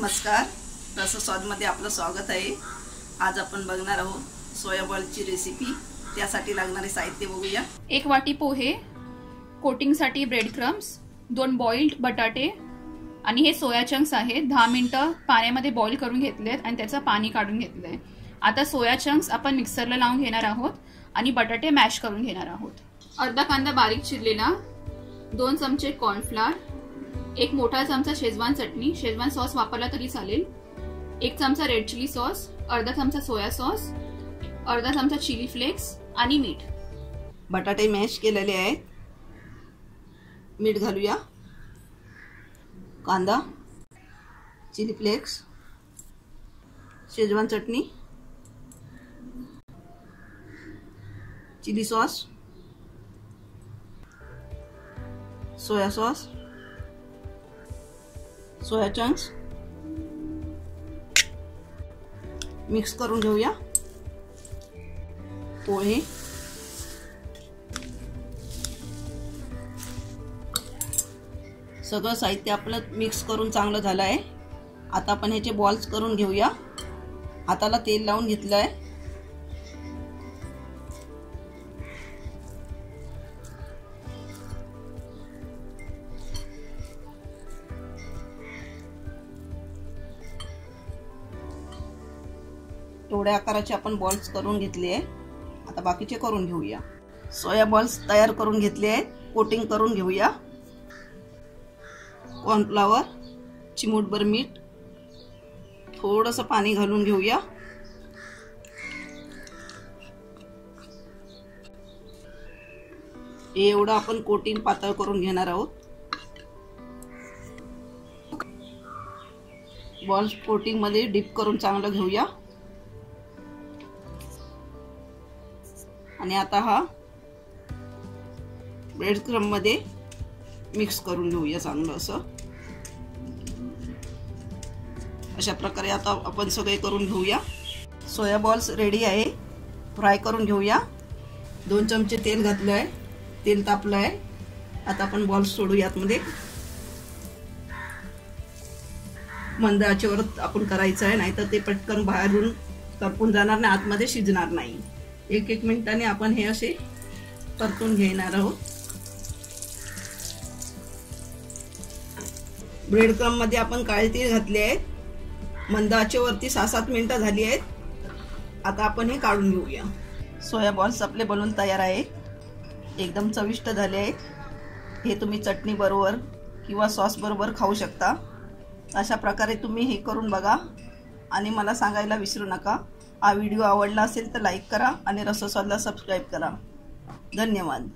नमस्कार, रसस्वादमध्ये आपलं स्वागत आहे। आज आपण बघणार आहोत सोया बॉलची रेसिपी। त्यासाठी लागणारे साहित्य बघूया। 1 वाटी पोहे, कोटिंगसाठी ब्रेड क्रम्स, 2 बॉइल्ड बटाटे आणि हे सोया चंक्स आहेत। 10 मिनिटं पाण्यामध्ये बॉईल करून घेतलेत आणि त्याचं पाणी काढून घेतलंय। आता सोया चंक्स आपण मिक्सरला लावून घेणार आहोत आणि बटाटे मॅश करून घेणार आहोत। अर्धा कांदा बारीक चिरलेला, 2 चमचे कॉर्नफ्लोअर, 1 मोठा चमचा शेजवान चटणी, शेजवान सॉस वापरला तरी चालेल, 1 चमचा रेड चिली सॉस, अर्धा चमचा सोया सॉस, अर्धा चमचा चिली फ्लेक्स आणि मीठ। बटाटे मॅश केलेले आहेत। मीठ घालूया, कांदा, चिली फ्लेक्स, शेजवान चटणी, chilli sauce, soya sauce, soya chunks mix करून घेऊया। पोहे, सगळं साहित्य आपलं मिक्स करून चांगलं झालं आहे। आता आपण ह्याचे बॉल्स करून घेऊया। हाताला तेल लावून घेतलंय। एवढ्या आकाराचे आपण बॉल्स करून घेतले आहे। आता बाकीचे करून घेऊया। सोया बॉल्स तयार करून घेतले आहेत। कोटिंग करून घेऊया। कॉर्नफ्लॉवर, चिमूटभर मीठ, थोडंसं पाणी घालून घेऊया। एवढं आपण कोटिंग पातळ करून घेणार आहोत। बॉल्स कोटिंग मध्ये डिप करून चांगलं घेऊया आणि आता हा ब्रेड क्रम्ब मध्ये मिक्स करून घेऊया चांगलं असं। अशा प्रकारे आता आपण सगळे करून घेऊया। सोया बॉल्स रेडी आहे। फ्राय करून घेऊया। 2 चमचे तेल घातलं आहे, तेल तापलं आहे। आता आपण बॉल्स सोडूया आतमध्ये। मंद आचेवर आपण करायचं आहे, नाहीतर ते पटकन बाहेरून करपून जाणार नाही, आतमध्ये शिजणार नाही। 1-1 मिनिटाने आपण हे असे परतून घेणार आहोत। ब्रेड क्रम्ब मध्ये आपण काळे तीळ घातले आहेत। मंद आचेवरती 6-7 मिनिटं झाली आहेत। आता आपण हे काढून घेऊया। सोया बॉल्स आपले बनवून तयार आहे। एकदम चविष्ट झाले आहेत। हे तुम्ही चटणी बरोबर किंवा सॉस बरोबर खाऊ शकता। अशा प्रकारे तुम्ही हे करून बघा आणि मला सांगायला विसरू नका। हा व्हिडिओ आवडला असेल तर लाईक करा आणि रसस्वादला सबस्क्राइब करा। धन्यवाद।